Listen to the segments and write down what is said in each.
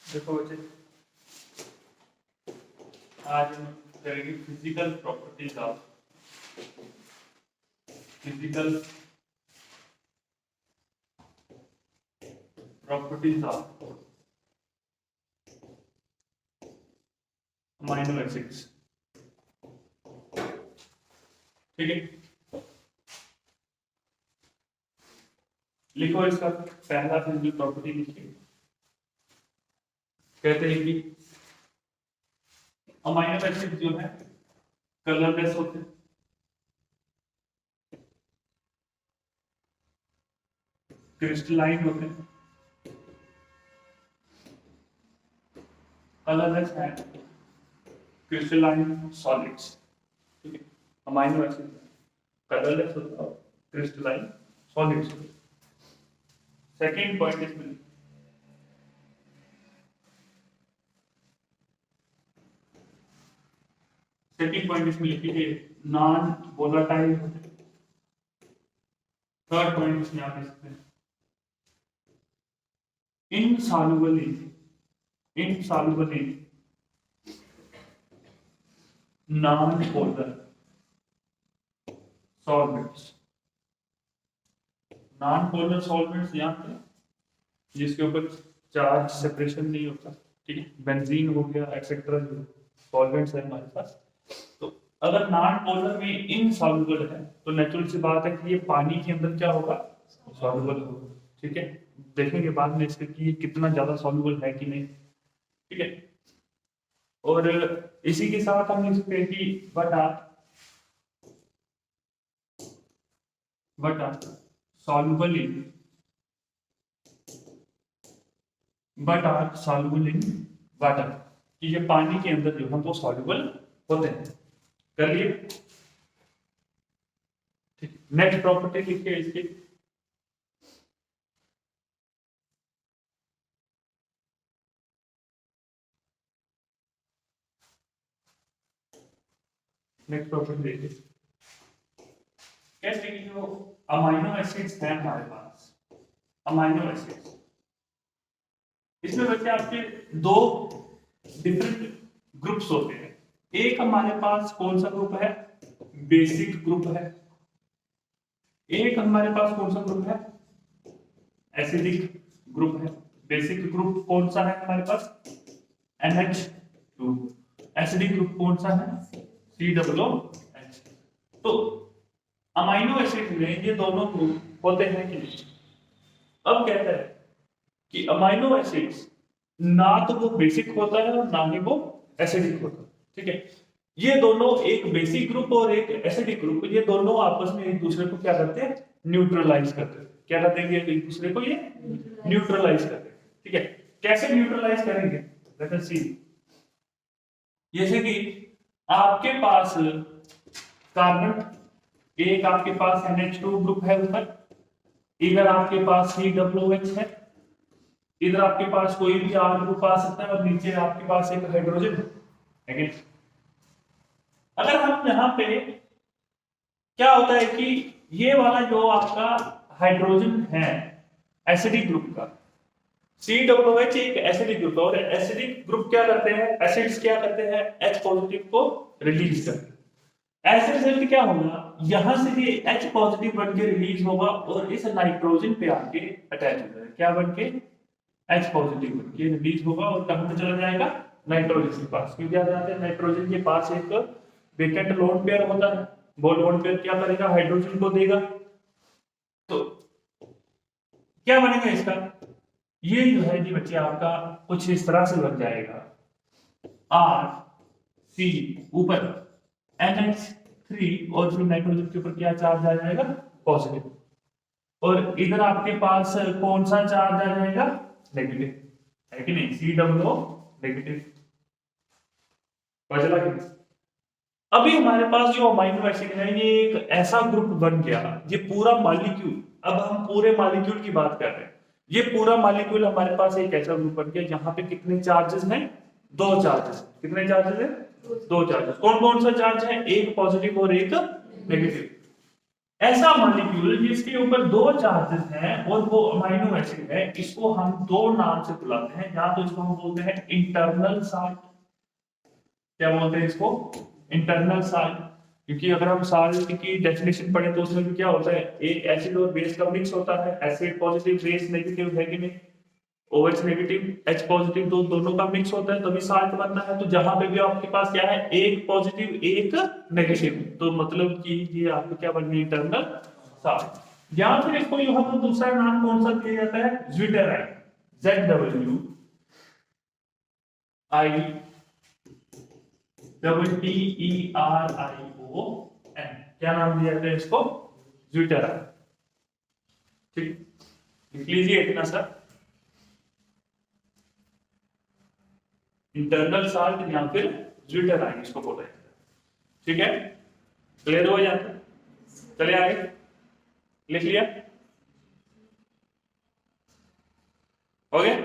देखो बच्चे, आज हम करेंगे physical properties of amino acids. ठीक है, लिखो इसका पहला फिजिकल प्रॉपर्टी लिखिए। कहते हैं कि अमाइनो एसिड जो है कलरलेस होते हैं, क्रिस्टलाइन होते हैं, कलरलेस है, क्रिस्टलाइन सॉलिड्स। ठीक है, अमाइनो एसिड कलरलेस होता है, क्रिस्टलाइन सॉलिड्स होते हैं। सेकेंड पॉइंट इसमें लिखिए नॉन वोलाटाइल होते हैं। थर्ड पॉइंट इसमें आप लिखते हैं insolubly non polar solvents. Non polar solvents यहाँ पे जिसके ऊपर चार्ज सेपरेशन नहीं होता। ठीक है, बेंजीन हो गया एक्सेट्रा जो सॉल्वेंट्स है हमारे पास। तो अगर नॉन पोलर में इनसॉल्युबल है तो नेचुरल सी बात है कि ये पानी के अंदर क्या होगा, सॉल्युबल होगा। ठीक है, देखेंगे बाद में इसके कि ये कितना ज्यादा सॉल्युबल है कि नहीं। ठीक है, और इसी के साथ हम लिख सकते हैं कि बटा सॉल्युबल इन वाटर, कि ये पानी के अंदर जो है वो सॉल्युबल होते हैं। कर लिए। ठीक, नेक्स्ट प्रॉपर्टी लिखिए इसकी। नेक्स्ट प्रॉपर्टी देखिए, कैसे कि जो अमाइनो एसिड्स हैं हमारे पास, अमाइनो एसिड्स, इसमें बच्चे आपके दो डिफरेंट ग्रुप्स होते हैं। एक हमारे पास कौन सा ग्रुप है, बेसिक ग्रुप है। एक हमारे पास कौन सा ग्रुप है, एसिडिक ग्रुप है। बेसिक ग्रुप कौन सा है हमारे पास, NH2। एसिडिक ग्रुप कौन सा है, COOH। तो अमाइनो एसिड में ये दोनों ग्रुप होते हैं कि नहीं। अब कहता है कि अमाइनो एसिड्स ना तो वो बेसिक होता है और ना ही वो एसिडिक होता है। ठीक है, ये दोनों एक बेसिक ग्रुप और एक एसिडिक ग्रुप, ये दोनों आपस में एक दूसरे को क्या करते हैं, न्यूट्रलाइज करते हैं। क्या करते हैं, एक दूसरे को ये न्यूट्रलाइज करते हैं। ठीक है, कैसे न्यूट्रलाइज करेंगे, लेट अस सी। जैसे कि आपके पास कार्बन, एक आपके पास NH2 ग्रुप है ऊपर, इधर आपके पास COOH है, इधर आपके पास कोई भी R ग्रुप आ सकता है और नीचे आपके पास एक हाइड्रोजन है। अगर हम यहाँ पे क्या होता है कि ये वाला जो आपका हाइड्रोजन है एसिडिक ग्रुप का, COOH एक एसिडिक ग्रुप, और एसिडिक ग्रुप क्या करते हैं, एसिड्स क्या करते हैं, H पॉजिटिव को रिलीज करते हैं। ऐसे रिजल्ट क्या होगा, यहां से ये H पॉजिटिव बन के रिलीज होगा और इस नाइट्रोजन पे आके अटैच हो जाएगा। क्या बन के, H पॉजिटिव बन के रिलीज होगा और कहां पे चला जाएगा, नाइट्रोजन के पास। क्योंकि आप जानते हैं नाइट्रोजन के पास एक वेकेंट लोन पेयर होता है, वो लोन पेयर क्या करेगा, हाइड्रोजन को देगा। तो क्या बनेगा इसका, ये जो है जी बच्चे आपका कुछ इस तरह से बन जाएगा, RC ऊपर NH3 और फिर नाइट्रोजन के ऊपर क्या चार्ज आ जाएगा, पॉजिटिव, और इधर आपके पास कौन सा चार्ज आ जाएगा, नेगेटिव, है कि नहीं, COO नेगेटिव। बचला कि नहीं। अभी हमारे पास जो अमाइनो एसिड है ये एक ऐसा ग्रुप बन गया, ये पूरा मॉलिक्यूल, अब हम पूरे मॉलिक्यूल की बात कर रहे हैं, ये पूरा मॉलिक्यूल हमारे पास एक ऐसा ग्रुप बन गया जहां पे कितने चार्जेस हैं, दो चार्जेस। कितने चार्जेस हैं, दो चार्जेस। कौन कौन सा चार्ज है, एक पॉजिटिव और एक नेगेटिव। ऐसा मॉलिक्यूल जिसके ऊपर दो चार्जेस हैं और वो अमाइनो एसिड है, इसको हम दो नाम से बुलाते हैं। या तो इसको हम बोलते हैं इंटरनल साल्ट। क्या बोलते हैं इसको? Internal salt. क्योंकि अगर हम साल्ट की डेफिनेशन पढ़े तो उसमें भी क्या होता है, एक एसिड और बेस का मिक्स होता है। एसिड पॉजिटिव, बेस नेगेटिव है कि नहीं? OH नेगेटिव, H पॉजिटिव, तो दोनों का मिक्स होता है तभी साल्ट बनता है। तो जहां पे भी आपके पास क्या है, एक पॉजिटिव एक नेगेटिव, तो मतलब कि ये आपको क्या बन गई, इंटरनल साल्ट। या फिर इसको यहाँ पर दूसरा नाम कौन सा दिया जाता है, ज्विटेराइन। ZWITERION, क्या नाम दिया जाता है इसको, ज्विटेराइन। ठीक, लिख लीजिए इतना सर, इंटरनल साल्ट या फिर ज्विटेराइन इसको बोला जाता है। ठीक है, क्लियर हो जाता है? चलिए आगे, लिख लिया, हो गया?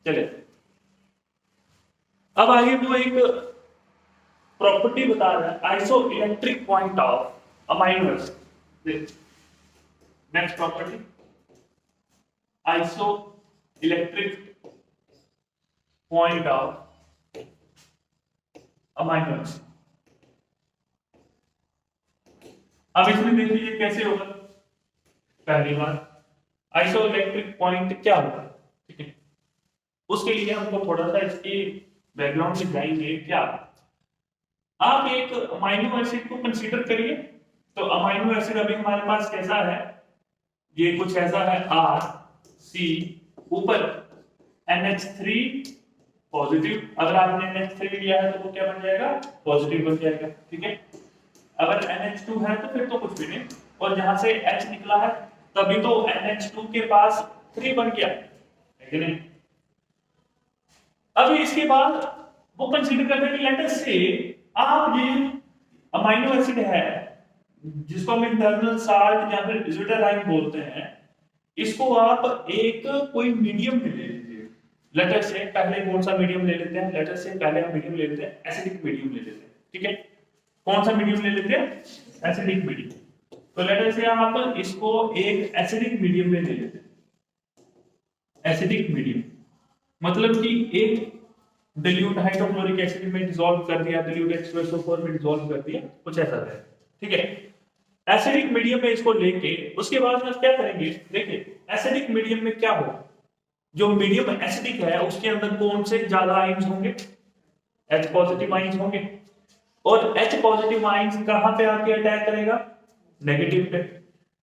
चलिए अब आगे वो एक प्रॉपर्टी बता रहा है, iso electric point of amino acid. Next property, iso electric point of amino acid. अब इसमें देख लीजिए कैसे होगा। पहली बार आइसो इलेक्ट्रिक पॉइंट क्या होगा, ठीक है? उसके लिए हमको थोड़ा सा इसकी बैकग्राउंड में जाएंगे। क्या आप एक अमाइनो एसिड को कंसीडर करिए, तो अमाइनो एसिड अभी हमारे पास कैसा है, ये कुछ ऐसा है, RC, ऊपर NH3 पॉजिटिव। अगर आपने NH3 लिया है तो वो क्या बन जाएगा, पॉजिटिव बन जाएगा। ठीक है, अगर NH2 है तो फिर तो कुछ भी नहीं, और जहां से H निकला है तभी तो NH2 के पास 3 बन गया है कि नहीं? अभी इसके बाद वो कंसीडर करते हैं कि लेट अस से आप ये अमाइनो एसिड है जिसको हम इंटरनल साल्ट या फिर ज्विटेराइन बोलते हैं, इसको आप एक कोई मीडियम में ले लीजिए। लेट अस से पहले कौन सा मीडियम ले लेते हैं, लेट अस से पहले हम मीडियम ले लेते हैं, एसिडिक मीडियम ले लेते हैं। ठीक है, कौन सा मीडियम ले लेते हैं, एसिडिक मीडियम। तो लेट अस से आप इसको एक एसिडिक मीडियम में ले लेते हैं। एसिडिक मीडियम मतलब कि एक dilute हाइड्रोक्लोरिक एसिड में डिसॉल्व कर दिया, dilute H2SO4 में डिसॉल्व कर दिया, कुछ ऐसा है। ठीक है, एसिडिक मीडियम में इसको लेके उसके बाद में क्या करेंगे, देखिए एसिडिक मीडियम में क्या होगा, जो मीडियम एसिडिक है उसके अंदर कौन से ज्यादा आयंस होंगे, H पॉजिटिव आयंस होंगे, और H पॉजिटिव आयंस कहां पे आके अटैक करेगा, नेगेटिव पे।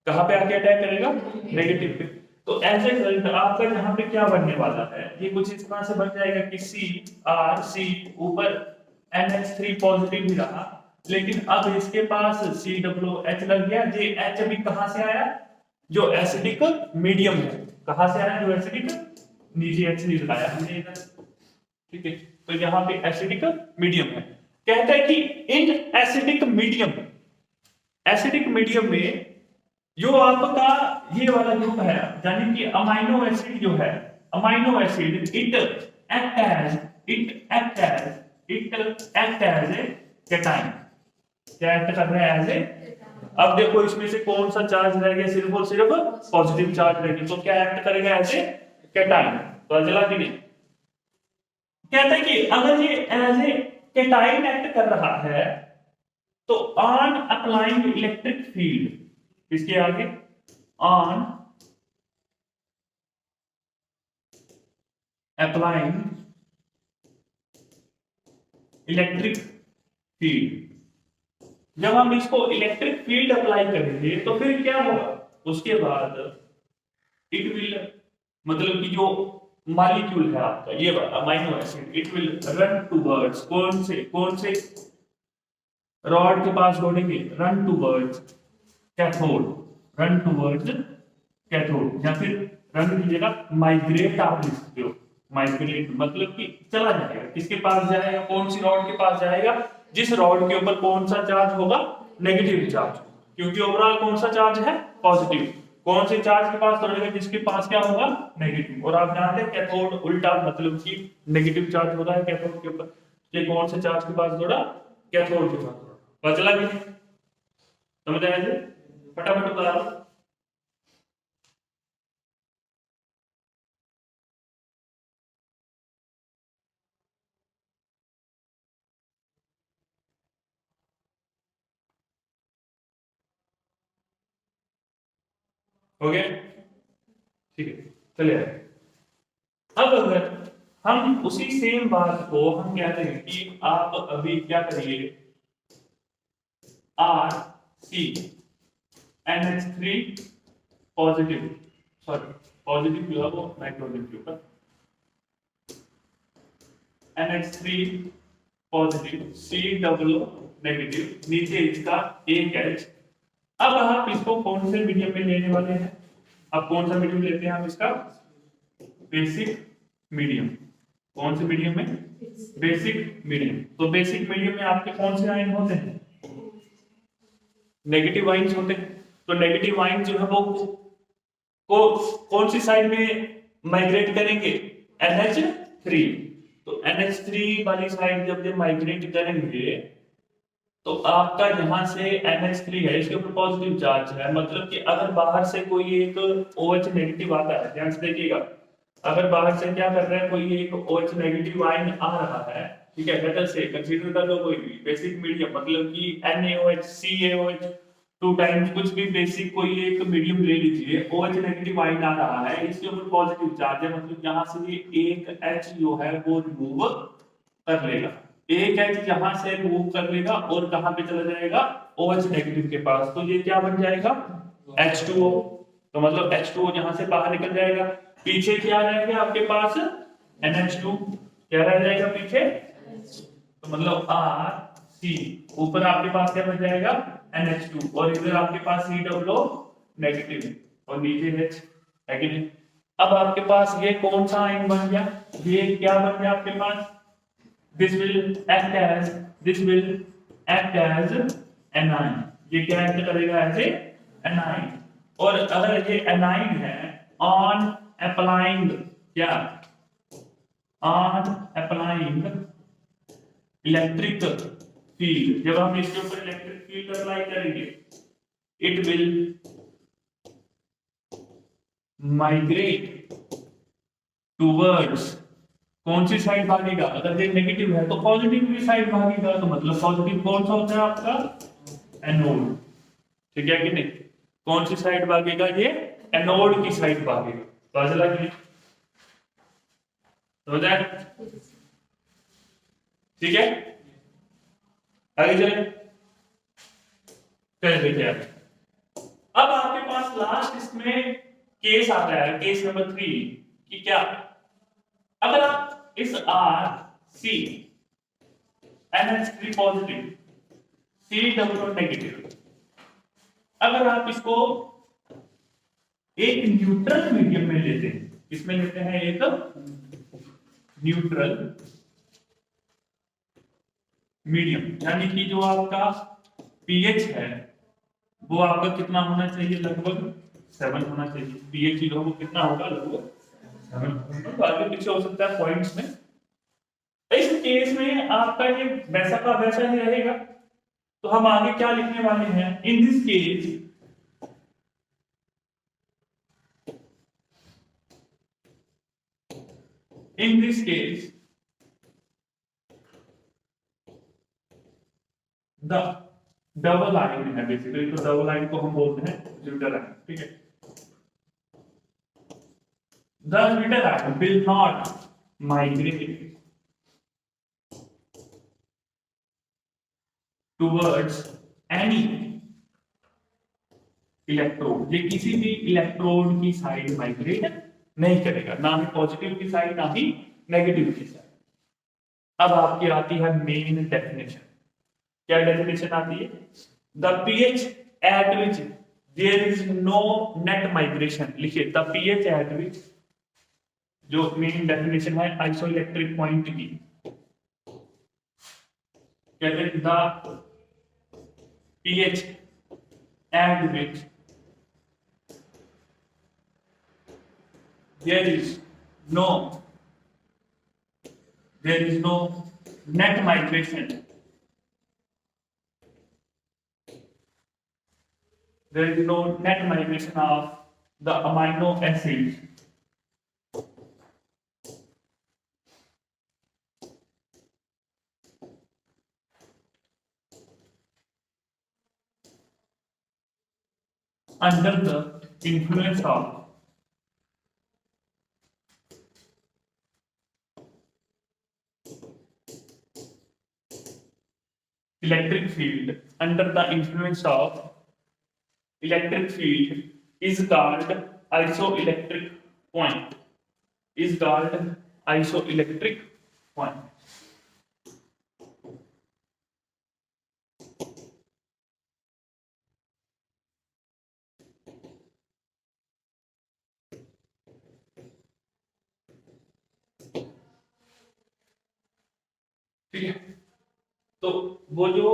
कहां पे आके अटैक करेगा, नेगेटिव पे। तो एज ए रिजल्ट आपका यहाँ पे क्या बनने वाला है, ये कुछ इस तरह से बन जाएगा कि CRC, ऊपर NH3 पॉजिटिव ही रहा, लेकिन अब इसके पास COH लग गया। ये H अभी कहां से आया, जो एसिडिक मीडियम है, कहां से आया, जो एसिडिक, नीचे H नहीं लगाया हमने इधर। ठीक है, तो यहाँ पे एसिडिक मीडियम है। कहता है कि इन एसिडिक मीडियम में जो आपका ये वाला ग्रुप है, यानी कि अमाइनो एसिड जो है, amino acid it act as a cation. क्या एक्ट कर रहा है, एज ए। अब देखो इसमें से कौन सा चार्ज रह गया, सिर्फ और सिर्फ पॉजिटिव चार्ज रह गया, तो क्या एक्ट करेगा, एज ए कैटायन। तो चला कि नहीं? कहता है कि अगर ये एज ए कैटायन एक्ट कर रहा है तो ऑन अप्लाइंग इलेक्ट्रिक फील्ड, इसके आगे ऑन अप्लाइंग इलेक्ट्रिक फील्ड, जब हम इसको इलेक्ट्रिक फील्ड अप्लाई करेंगे तो फिर क्या होगा, उसके बाद इट विल, मतलब कि जो मॉलिक्यूल है आपका ये amino acid, it will run towards, कौन से रॉड के पास दौड़ेंगे, run towards cathode, run towards cathode, या फिर रन कीजिएगा माइग्रेट, आप लिख सकते हो माइग्रेट, मतलब कि चला जाएगा। किसके पास जाएगा, कौन सी रॉड के पास जाएगा, जिस रॉड के ऊपर कौन सा चार्ज होगा, नेगेटिव चार्ज, क्योंकि ओवरऑल कौन सा चार्ज है, पॉजिटिव। कौन से चार्ज के पास दौड़ेगा, जिसके पास क्या होगा, नेगेटिव। और आप जानते हैं कैथोड उल्टा, मतलब कि नेगेटिव चार्ज होता है कैथोड के ऊपर। ये कौन से चार्ज के पास दौड़ा, कैथोड के पास दौड़ा। बचला भी नहीं। समझ आया जी? फटाफट बता दो। हो गया? ठीक है, चलिए। अब अगर हम उसी सेम बात को हम कहते हैं कि आप अभी क्या करिए, R C NH3 positive, sorry positive जो है वो नाइट्रोजन के ऊपर, NH3 positive C double negative, नीचे इसका एक H। अब आप इसको कौन से मीडियम में लेने वाले हैं? अब कौन सा मीडियम लेते हैं हम इसका? Basic medium. कौन से मीडियम में? Basic medium. तो बेसिक मीडियम में आपके कौन से आयन होते हैं? नेगेटिव आयन्स होते हैं। तो नेगेटिव आयन जो है वो कौन सी साइड में माइग्रेट करेंगे? NH3। तो NH3 वाली साइड जब ये माइग्रेट करेंगे तो आपका यहां से NH3 है, इसके ऊपर पॉजिटिव चार्ज है, मतलब कि अगर बाहर से कोई एक OH नेगेटिव आता है, ध्यान से देखिएगा, अगर बाहर से क्या कर रहा है, कोई एक OH नेगेटिव आयन आ रहा है, ठीक है, लेटर से कंसीडर कर लो कोई भी बेसिक मीडियम, मतलब कि NaOH CaOH 2 टाइम्स कुछ भी बेसिक कोई एक मीडियम ले लीजिए, OH नेगेटिव आयन आ रहा है, इसके ऊपर पॉजिटिव चार्ज है, मतलब यहां से एक H जो है वो रिमूव कर लेगा, एक H यहां से रिमूव कर लेगा और कहां पे चला जाएगा? OH नेगेटिव के पास। तो ये क्या बन जाएगा? H2O। तो मतलब H2O यहां से बाहर निकल जाएगा, पीछे क्या रहेगा आपके पास? NH2। क्या रह जाएगा पीछे? तो मतलब RC, ऊपर आपके पास क्या बन जाएगा? NH2, और इधर आपके पास COO नेगेटिव और नीचे H है कि नहीं? अब आपके पास ये कौन सा आयन बन गया? ये क्या बन गया आपके पास? this will act as anion। ये क्या एक्ट करेगा? As a anion. और अगर ये एनाइन है, ऑन अप्लाइंग क्या? ऑन अप्लाइंग इलेक्ट्रिक फील्ड, जब हम इसके ऊपर इलेक्ट्रिक फील्ड अप्लाई करेंगे, इट विल माइग्रेट टूवर्ड्स, कौन सी साइड भागेगा? अगर ये नेगेटिव है तो पॉजिटिव की साइड भागेगा, तो मतलब पॉजिटिव कौन सा होता है आपका? एनोड। ठीक है कि नहीं? कौन सी साइड भागेगा? ये एनोड की साइड भागेगा। पता चला कि नहीं? हो जाए? ठीक है, आगे चले। चलिए देखिए, अब आपके पास लास्ट इसमें केस आता है, केस नंबर 3, कि क्या अगर आप इस RC NH3 positive COO negative, अगर आप इसको एक न्यूट्रल मीडियम में लेते हैं, किसमें लेते हैं? एक न्यूट्रल मीडियम, यानी कि जो आपका pH है वो आपका कितना होना चाहिए? लगभग 7 होना चाहिए। pH जो है वो कितना होगा? लगभग 7। तो आगे पीछे हो सकता है पॉइंट्स में। इस केस में आपका ये वैसा का वैसा ही रहेगा। तो हम आगे क्या लिखने वाले हैं? In this case the double ion है, बेसिकली तो डबल आयन को हम बोलते हैं ज्यूटर आयन। ठीक है, the zwitter ion will not migrate towards any electrode, ये किसी भी इलेक्ट्रोड की साइड माइग्रेट नहीं करेगा, ना ही पॉजिटिव की साइड ना ही नेगेटिव की साइड। अब आपकी आती है मेन डेफिनेशन। क्या डेफिनेशन आती है? The pH at which there is no net migration. लिखिए, द pH एट विच, जो मेन डेफिनेशन है आइसोइलेक्ट्रिक पॉइंट की, कहते हैं the pH at which there is no net migration there is no net migration of the amino acids under the influence of electric field. Under the influence of electric field is called isoelectric point. Is called isoelectric point. ठीक है, तो वो जो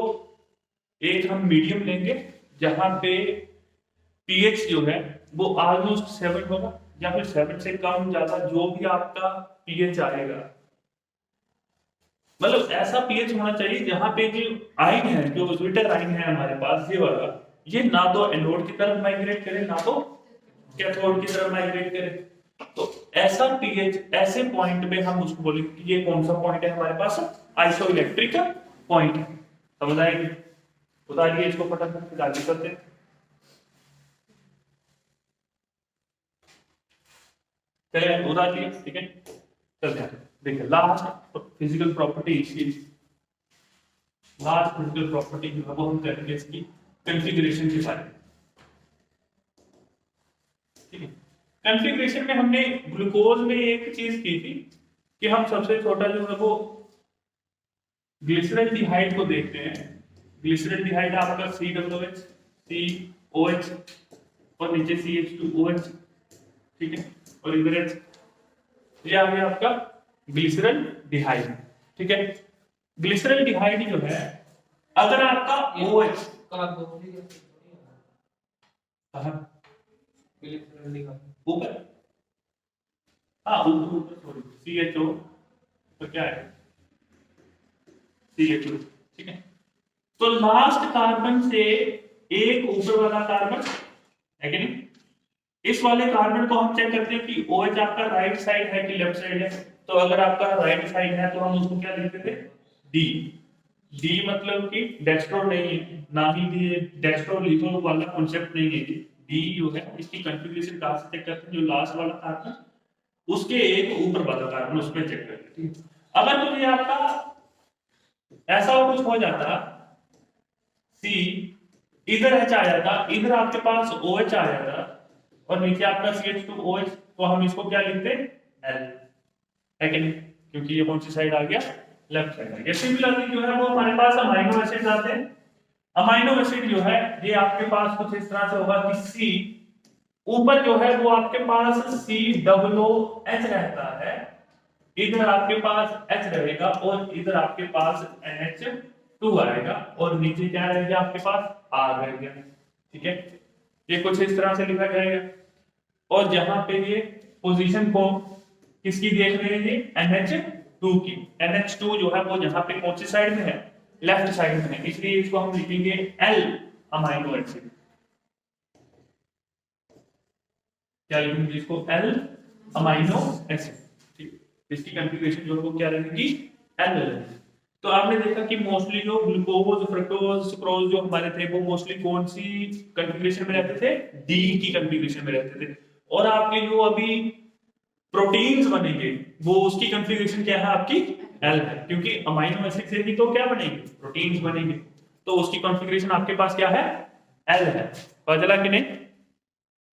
एक हम medium लेंगे जहां पे पीएच जो है वो ऑलमोस्ट 7 होगा या फिर 7 से कम ज्यादा जो भी आपका पीएच आएगा, मतलब ऐसा पीएच होना चाहिए जहां पे जो आयन है, जो ज्विटर आयन है हमारे पास, ये वाला, ये ना तो एनोड की तरफ माइग्रेट करे ना तो कैथोड की तरफ माइग्रेट करे। तो ऐसा पीएच, ऐसे पॉइंट पे हम उसको बोलेंगे कि ये कौन सा पॉइंट है हमारे पास, आइसोइलेक्ट्रिक पॉइंट है। समझ आएगी? बताइए इसको फटाफट फिर आगे करते हैं। चलिए उतार दिया, ठीक है, चलते हैं। देखिए लास्ट फिजिकल प्रॉपर्टी, इसकी लास्ट फिजिकल प्रॉपर्टी जो है वो हम करेंगे इसकी कॉन्फ़िगरेशन के बारे में। ठीक है, कॉन्फ़िगरेशन में हमने ग्लूकोज में एक चीज की थी कि हम सबसे छोटा जो है वो ग्लिसरॉल्डिहाइड को देखते हैं। ग्लिसरॉल्डिहाइड आपका COOH, COH और नीचे CH2OH, ठीक है, और इधर ये आ गया आपका ग्लिसरॉल्डिहाइड। ठीक है, ग्लिसरॉल्डिहाइड जो है अगर आपका OH ऊपर, हाँ ऊपर सॉरी CHO तो क्या है CH2, ठीक है। तो लास्ट कार्बन से एक ऊपर वाला कार्बन है कि नहीं, इस वाले कार्बन को हम चेक करते हैं कि OH आपका राइट साइड है कि लेफ्ट साइड है। तो अगर आपका राइट साइड है तो हम उसको क्या लिखते थे, D। D मतलब कि डेस्ट्रो नहीं है, ना ही डेस्ट्रो लिथो वाला कॉन्सेप्ट नहीं है। D जो है इसकी कॉन्फ़िगरेशन कहां से चेक करते हैं, जो लास्ट वाला कार्बन उसके एक ऊपर वाला कार्बन उस पे चेक करते हैं। अगर तो ये आपका ऐसा कुछ हो जाता, C इधर H आ जाता, इधर आपके पास OH आ जाता और नीचे आपका CH2OH, तो हम इसको क्या लिखते L, है कि नहीं, क्योंकि ये कौन सी साइड आ गया, लेफ्ट साइड आ गया। सिमिलरली जो है वो हमारे पास अमाइनो एसिड आते हैं। अमाइनो एसिड जो है ये आपके पास कुछ इस तरह से होगा कि C ऊपर जो है वो आपके पास COOH रहता है, इधर आपके पास H रहेगा और इधर आपके पास NH2 आएगा और नीचे क्या रहेगा आपके पास R रहेगा। ठीक है, ये कुछ इस तरह से लिखा जाएगा। और जहां पे ये पोजीशन को किसकी देख रहे हैं, ये NH2 की। NH2 जो है वो जहां पे कौन सी साइड में है, लेफ्ट साइड में है, इसलिए इसको हम लिखेंगे L अमाइनो एसिड। क्या लिखेंगे इसको, L अमाइनो एसिड। ठीक, इसकी कॉन्फ़िगरेशन जो है वो क्या रहेगी, L। तो आपने देखा कि मोस्टली जो ग्लूकोज, फ्रक्टोज, सुक्रोज जो हमारे थे वो मोस्टली कौन सी कॉन्फ़िगरेशन में रहते थे, D की कॉन्फ़िगरेशन में रहते थे। और आपके जो अभी प्रोटीन्स बनेंगे वो उसकी कॉन्फ़िगरेशन क्या है, आपकी L है, क्योंकि अमाइनो एसिड से ही तो क्या बनेंगे, प्रोटीन्स बनेंगे। तो उसकी कॉन्फ़िगरेशन आपके पास क्या है, L है। पता चला कि नहीं?